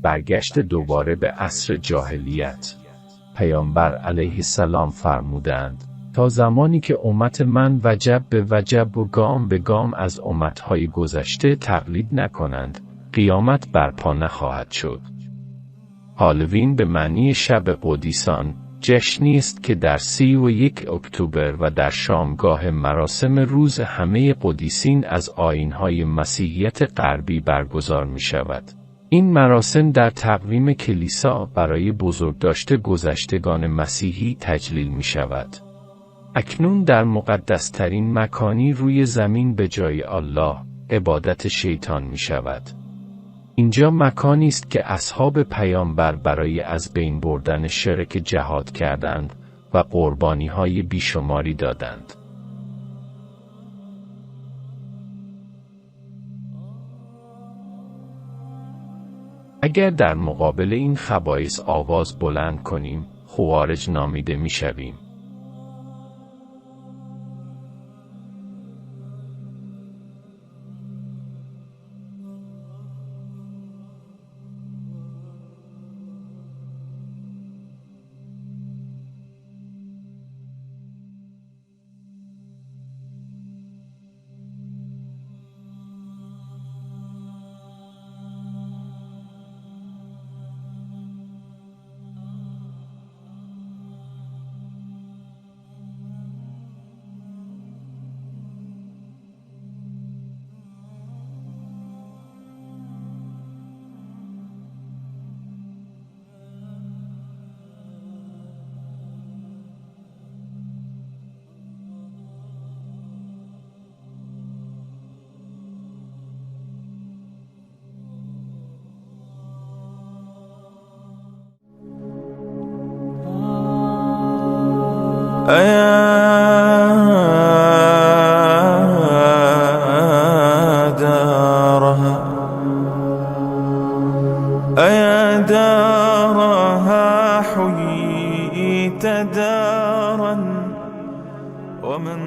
برگشت دوباره به عصر جاهلیت. پیامبر علیه السلام فرمودند تا زمانی که امت من وجب به وجب و گام به گام از امتهای گذشته تقلید نکنند، قیامت برپا نخواهد شد. هالوین به معنی شب قدیسان، جشنی است که در 31 اکتبر و در شامگاه مراسم روز همه قدیسین از آیین‌های مسیحیت غربی برگزار می‌شود. این مراسم در تقویم کلیسا برای بزرگداشت گذشتگان مسیحی تجلیل می‌شود. اکنون در مقدس‌ترین مکانی روی زمین به جای الله، عبادت شیطان می‌شود. اینجا مکانی است که اصحاب پیامبر برای از بین بردن شرک جهاد کردند و قربانی‌های بیشماری دادند. اگر در مقابل این خبایث آواز بلند کنیم، خوارج نامیده می‌شویم. أيا دارها حييت دارا ومن